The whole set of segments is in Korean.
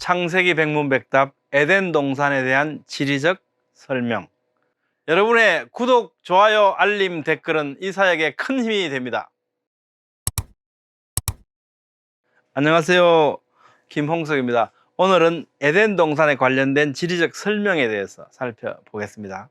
창세기 백문백답 에덴 동산에 대한 지리적 설명. 여러분의 구독, 좋아요, 알림, 댓글은 이 사역에 큰 힘이 됩니다. 안녕하세요, 김홍석입니다. 오늘은 에덴 동산에 관련된 지리적 설명에 대해서 살펴보겠습니다.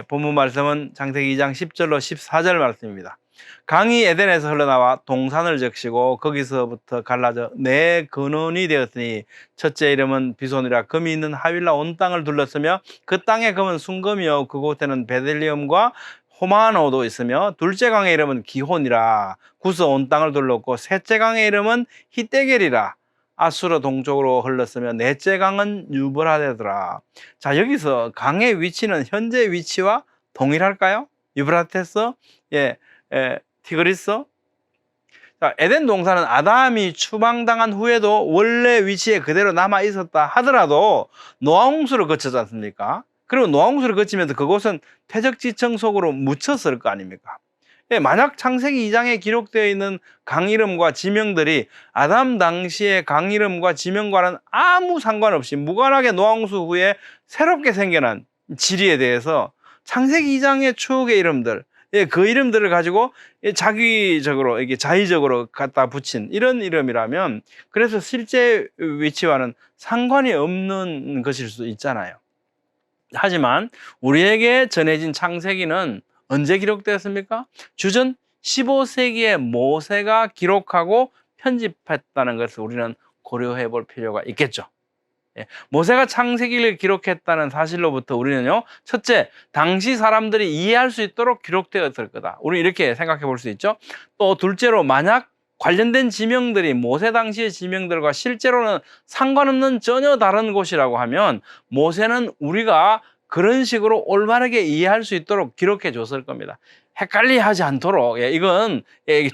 본문 말씀은 창세기 2장 10절로 14절 말씀입니다. 강이 에덴에서 흘러나와 동산을 적시고 거기서부터 갈라져 네 근원이 되었으니 첫째 이름은 비손이라 금이 있는 하윌라 온 땅을 둘렀으며 그 땅의 금은 순금이요 그곳에는 베들리엄과 호마노도 있으며 둘째 강의 이름은 기혼이라 구서 온 땅을 둘렀고 셋째 강의 이름은 히데겔이라 아수르 동쪽으로 흘렀으며 넷째 강은 유브라데더라. 자, 여기서 강의 위치는 현재 위치와 동일할까요? 유브라테스, 티그리스. 자, 에덴 동산은 아담이 추방당한 후에도 원래 위치에 그대로 남아 있었다 하더라도 노아홍수를 거쳤지 않습니까? 그리고 노아홍수를 거치면서 그곳은 퇴적지청 속으로 묻혔을 거 아닙니까? 만약 창세기 2장에 기록되어 있는 강 이름과 지명들이 아담 당시의 강 이름과 지명과는 아무 상관없이 무관하게 노아홍수 후에 새롭게 생겨난 지리에 대해서 창세기 2장의 추억의 이름들, 그 이름들을 가지고 자기적으로, 이게 자의적으로 갖다 붙인 이런 이름이라면 그래서 실제 위치와는 상관이 없는 것일 수 있잖아요. 하지만 우리에게 전해진 창세기는 언제 기록되었습니까? 주전 15세기에 모세가 기록하고 편집했다는 것을 우리는 고려해 볼 필요가 있겠죠. 모세가 창세기를 기록했다는 사실로부터 우리는요, 첫째, 당시 사람들이 이해할 수 있도록 기록되었을 거다. 우리 이렇게 생각해 볼 수 있죠. 또 둘째로, 만약 관련된 지명들이 모세 당시의 지명들과 실제로는 상관없는 전혀 다른 곳이라고 하면 모세는 우리가 그런 식으로 올바르게 이해할 수 있도록 기록해 줬을 겁니다. 헷갈리게 하지 않도록, 이건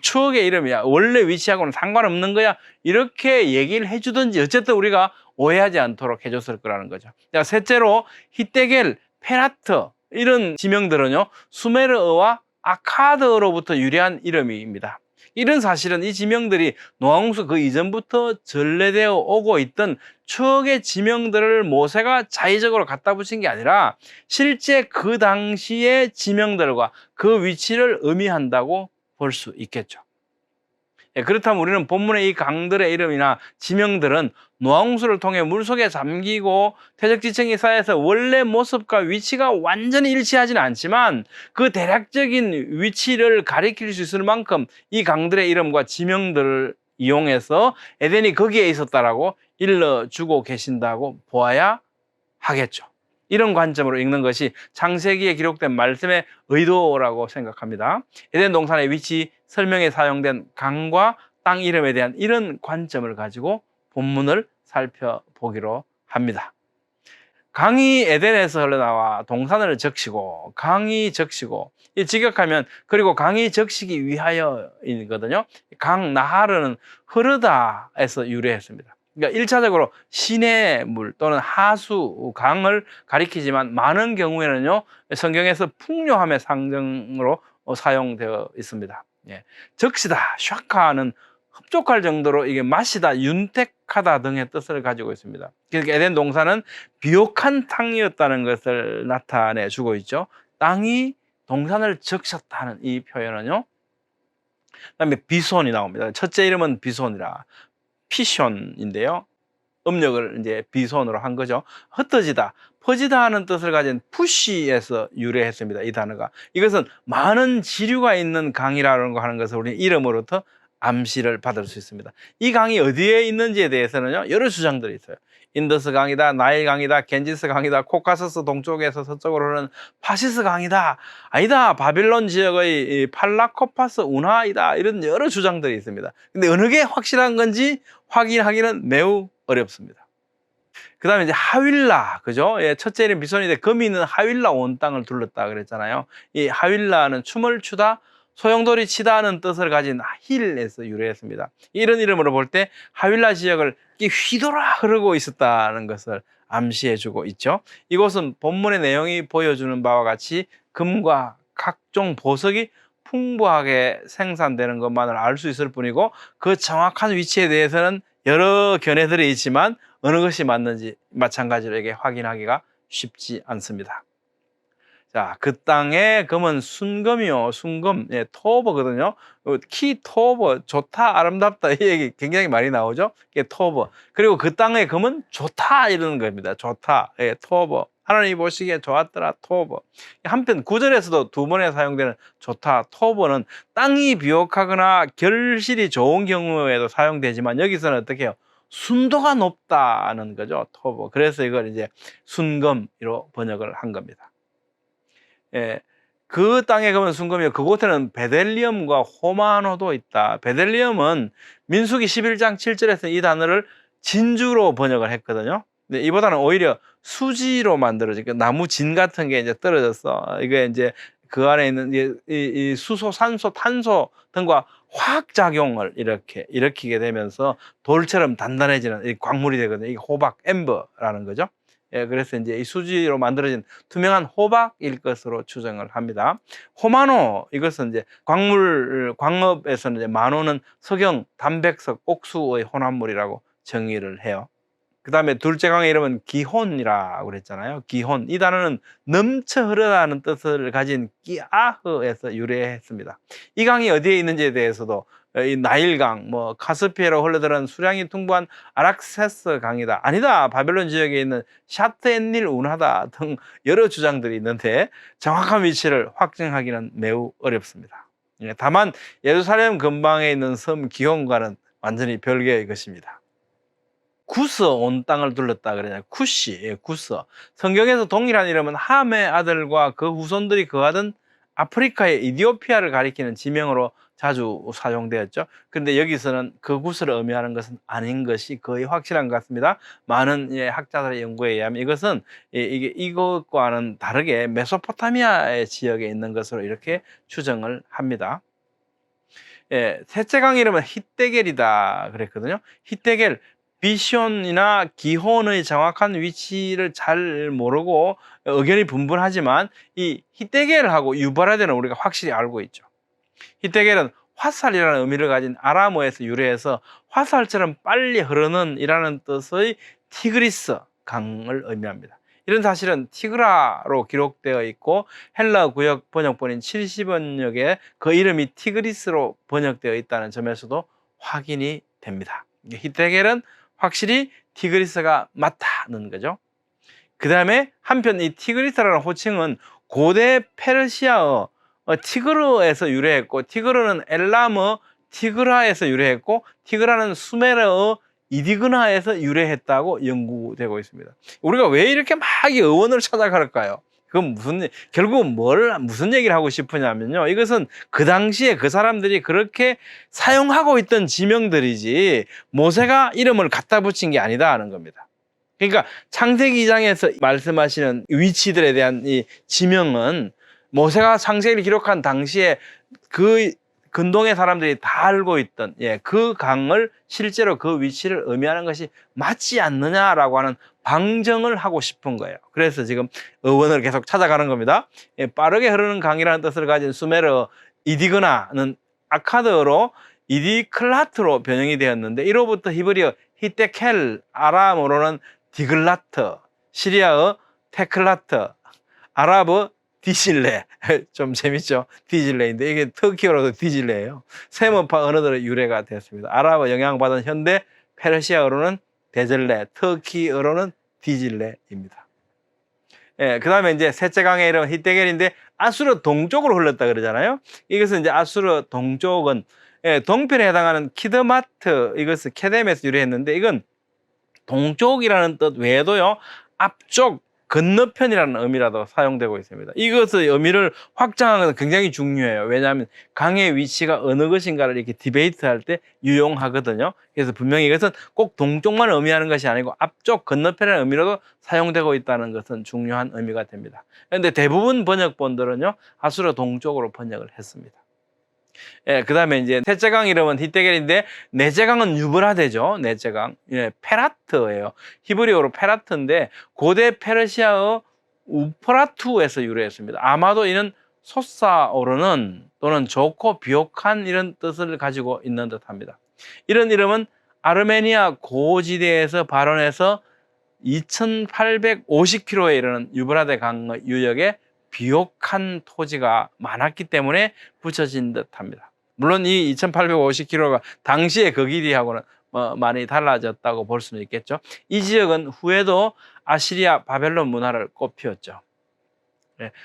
추억의 이름이야, 원래 위치하고는 상관없는 거야, 이렇게 얘기를 해주든지 어쨌든 우리가 오해하지 않도록 해줬을 거라는 거죠. 자, 셋째로 히데겔, 페라트 이런 지명들은요, 수메르어와 아카드어로부터 유래한 이름입니다. 이런 사실은 이 지명들이 노아홍수 그 이전부터 전래되어 오고 있던 추억의 지명들을 모세가 자의적으로 갖다 붙인 게 아니라 실제 그 당시의 지명들과 그 위치를 의미한다고 볼 수 있겠죠. 그렇다면 우리는 본문의 이 강들의 이름이나 지명들은 노아홍수를 통해 물속에 잠기고 퇴적지층이 쌓여서 원래 모습과 위치가 완전히 일치하지는 않지만 그 대략적인 위치를 가리킬 수 있을 만큼 이 강들의 이름과 지명들을 이용해서 에덴이 거기에 있었다라고 일러주고 계신다고 보아야 하겠죠. 이런 관점으로 읽는 것이 창세기에 기록된 말씀의 의도라고 생각합니다. 에덴 동산의 위치 설명에 사용된 강과 땅 이름에 대한 이런 관점을 가지고 본문을 살펴보기로 합니다. 강이 에덴에서 흘러나와 동산을 적시고 강이 적시고, 이 직역하면 그리고 강이 적시기 위하여이거든요. 강 나하르는 흐르다에서 유래했습니다. 그러니까 1차적으로 시냇물 또는 하수, 강을 가리키지만 많은 경우에는요, 성경에서 풍요함의 상징으로 사용되어 있습니다. 적시다, 샤카는 흡족할 정도로 이게 마시다, 윤택하다 등의 뜻을 가지고 있습니다. 그러니까 에덴 동산은 비옥한 땅이었다는 것을 나타내 주고 있죠. 땅이 동산을 적셨다는 이 표현은요, 그다음에 비손이 나옵니다. 첫째 이름은 비손이라. 피션인데요. 음력을 이제 비손으로 한 거죠. 흩어지다, 퍼지다 하는 뜻을 가진 푸시에서 유래했습니다. 이 단어가. 이것은 많은 지류가 있는 강이라는 거 하는 것을 우리 이름으로부터 암시를 받을 수 있습니다. 이 강이 어디에 있는지에 대해서는요, 여러 주장들이 있어요. 인더스 강이다, 나일 강이다, 겐지스 강이다, 코카서스 동쪽에서 서쪽으로 흐르는 파시스 강이다, 아니다, 바빌론 지역의 팔라코파스 운하이다, 이런 여러 주장들이 있습니다. 근데 어느 게 확실한 건지 확인하기는 매우 어렵습니다. 그 다음에 이제 하윌라, 그죠? 첫째 이름 비손인데 금이 있는 하윌라 온 땅을 둘렀다 그랬잖아요. 이 하윌라는 춤을 추다, 소용돌이 치다는 뜻을 가진 힐에서 유래했습니다. 이런 이름으로 볼 때 하윌라 지역을 휘돌아 흐르고 있었다는 것을 암시해주고 있죠. 이곳은 본문의 내용이 보여주는 바와 같이 금과 각종 보석이 풍부하게 생산되는 것만을 알 수 있을 뿐이고 그 정확한 위치에 대해서는 여러 견해들이 있지만 어느 것이 맞는지 마찬가지로 이게 확인하기가 쉽지 않습니다. 자, 그 땅의 금은 순금이요. 순금, 예, 토버거든요. 키 토버, 좋다, 아름답다, 이 얘기 굉장히 많이 나오죠. 이게 토버. 그리고 그 땅의 금은 좋다, 이러는 겁니다. 좋다, 예, 토버. 하나님이 보시기에 좋았더라, 토버. 한편 구절에서도 두 번에 사용되는 좋다, 토버는 땅이 비옥하거나 결실이 좋은 경우에도 사용되지만 여기서는 어떻게 해요? 순도가 높다는 거죠, 토버. 그래서 이걸 이제 순금으로 번역을 한 겁니다. 예, 그 땅에 가면 순금이요. 그곳에는 베델리엄과 호마노도 있다. 베델리엄은 민수기 11장 7절에서 이 단어를 진주로 번역을 했거든요. 근데 이보다는 오히려 수지로 만들어진 그 나무 진 같은 게 이제 떨어졌어. 이게 이제 그 안에 있는 이 수소, 산소, 탄소 등과 화학 작용을 이렇게 일으키게 되면서 돌처럼 단단해지는 이 광물이 되거든요. 이게 호박, 엠버라는 거죠. 예, 그래서 이제 이 수지로 만들어진 투명한 호박일 것으로 추정을 합니다. 호마노, 이것은 이제 광업에서는 이제 마노는 석영, 담백석, 옥수의 혼합물이라고 정의를 해요. 그 다음에 둘째 강의 이름은 기혼이라고 그랬잖아요. 기혼. 이 단어는 넘쳐 흐르다는 뜻을 가진 끼아흐에서 유래했습니다. 이 강이 어디에 있는지에 대해서도 이 나일강, 뭐 카스피해로 흘러들은 수량이 풍부한 아락세스 강이다. 아니다. 바벨론 지역에 있는 샤트엔닐 운하다 등 여러 주장들이 있는데 정확한 위치를 확정하기는 매우 어렵습니다. 다만 예루살렘 근방에 있는 섬 기혼과는 완전히 별개의 것입니다. 구스 온 땅을 둘렀다 그러냐. 쿠시, 예, 구스. 성경에서 동일한 이름은 함의 아들과 그 후손들이 거하던 아프리카의 이디오피아를 가리키는 지명으로 자주 사용되었죠. 그런데 여기서는 그 구스를 의미하는 것은 아닌 것이 거의 확실한 것 같습니다. 많은 학자들의 연구에 의하면 이것은 이것과는 다르게 메소포타미아의 지역에 있는 것으로 이렇게 추정을 합니다. 예, 셋째 강 이름은 히데겔이다 그랬거든요. 히데겔, 비숀이나 기혼의 정확한 위치를 잘 모르고 의견이 분분하지만 이 히데겔하고 유발라데는 우리가 확실히 알고 있죠. 히데겔은 화살이라는 의미를 가진 아람어에서 유래해서 화살처럼 빨리 흐르는 이라는 뜻의 티그리스 강을 의미합니다. 이런 사실은 티그라로 기록되어 있고 헬라 구역 번역본인 70번역에 그 이름이 티그리스로 번역되어 있다는 점에서도 확인이 됩니다. 히데겔은 확실히 티그리스가 맞다는 거죠. 그 다음에 한편 이 티그리스라는 호칭은 고대 페르시아어 티그르에서 유래했고, 티그르는 엘람어 티그라에서 유래했고, 티그라는 수메르어 이디그나에서 유래했다고 연구되고 있습니다. 우리가 왜 이렇게 막 이 어원을 찾아갈까요? 그건 결국은 무슨 얘기를 하고 싶으냐면요. 이것은 그 당시에 그 사람들이 그렇게 사용하고 있던 지명들이지 모세가 이름을 갖다 붙인 게 아니다 하는 겁니다. 그러니까 창세기 2장에서 말씀하시는 위치들에 대한 이 지명은 모세가 창세기를 기록한 당시에 그 근동의 사람들이 다 알고 있던 그 강을 실제로 그 위치를 의미하는 것이 맞지 않느냐라고 하는 방정을 하고 싶은 거예요. 그래서 지금 어원을 계속 찾아가는 겁니다. 빠르게 흐르는 강이라는 뜻을 가진 수메르어 이디그나는 아카드어로 이디클라트로 변형이 되었는데 이로부터 히브리어 히테켈, 아람어로는 디글라트, 시리아어 테클라트, 아랍어 디질레. 좀 재밌죠? 디질레인데 이게 터키어로도 디질레예요. 세문파 언어들의 유래가 되었습니다. 아랍어 영향받은 현대 페르시아어로는 데젤레, 터키어로는 디질레입니다. 예, 그 다음에 이제 셋째 강의 이름은 히데겔인데 아수르 동쪽으로 흘렀다 그러잖아요. 이것은 이제 아수르 동쪽은 동편에 해당하는 키드마트, 이것은 케뎀에서 유래했는데 이건 동쪽이라는 뜻 외에도요, 앞쪽, 건너편이라는 의미라도 사용되고 있습니다. 이것의 의미를 확장하는 것은 굉장히 중요해요. 왜냐하면 강의 위치가 어느 것인가를 이렇게 디베이트할 때 유용하거든요. 그래서 분명히 이것은 꼭 동쪽만 의미하는 것이 아니고 앞쪽, 건너편이라는 의미로도 사용되고 있다는 것은 중요한 의미가 됩니다. 그런데 대부분 번역본들은요, 아수르 동쪽으로 번역을 했습니다. 그 다음에 이제 셋째 강 이름은 히데겔인데 넷째 강은 유브라데죠. 넷째 강. 페라트예요. 히브리어로 페라트인데 고대 페르시아어 우프라투에서 유래했습니다. 아마도 이는 솟아오르는 또는 좋고 비옥한 이런 뜻을 가지고 있는 듯합니다. 이런 이름은 아르메니아 고지대에서 발원해서 2850km에 이르는 유브라데 강의 유역에 비옥한 토지가 많았기 때문에 붙여진 듯합니다. 물론 이 2850km가 당시의 그 길이하고는 많이 달라졌다고 볼 수는 있겠죠. 이 지역은 후에도 아시리아 바벨론 문화를 꽃피웠죠.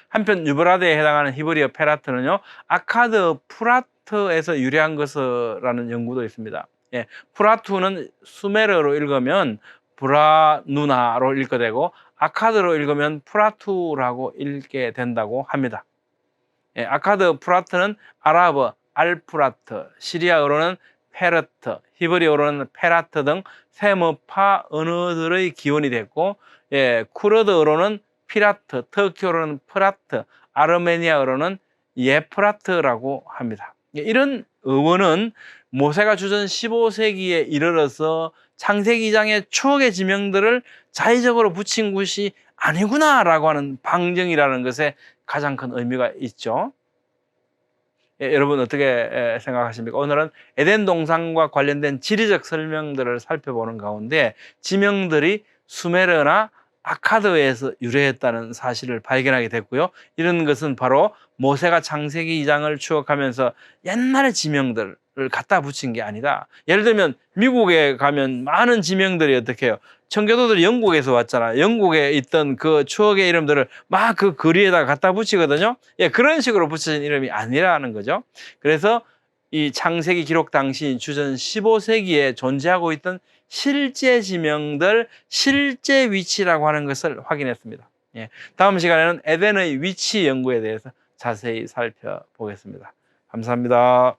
한편 유브라데에 해당하는 히브리어 페라트는요, 아카드 프라트에서 유래한 것이라는 연구도 있습니다. 프라투는 수메르어로 읽으면 브라누나로 읽게 되고 아카드로 읽으면 프라투라고 읽게 된다고 합니다. 아카드 프라트는 아랍어 알프라트, 시리아어로는 페르트, 히브리어로는 페라트 등 세머파 언어들의 기원이 됐고, 쿠르드어로는 피라트, 터키어로는 프라트, 아르메니아어로는 예프라트라고 합니다. 이런 어원은 모세가 주전 15세기에 이르러서 창세기 2장의 추억의 지명들을 자의적으로 붙인 것이 아니구나라고 하는 방증이라는 것에 가장 큰 의미가 있죠. 여러분 어떻게 생각하십니까? 오늘은 에덴 동산과 관련된 지리적 설명들을 살펴보는 가운데 지명들이 수메르나 아카드에서 유래했다는 사실을 발견하게 됐고요. 이런 것은 바로 모세가 창세기 2장을 추억하면서 옛날의 지명들을 갖다 붙인 게 아니다. 예를 들면 미국에 가면 많은 지명들이 어떻게 해요? 청교도들이 영국에서 왔잖아. 영국에 있던 그 추억의 이름들을 막 그 거리에다 갖다 붙이거든요. 그런 식으로 붙여진 이름이 아니라는 거죠. 그래서 이 창세기 기록 당시 주전 15세기에 존재하고 있던 실제 지명들, 실제 위치라고 하는 것을 확인했습니다. 다음 시간에는 에덴의 위치 연구에 대해서 자세히 살펴보겠습니다. 감사합니다.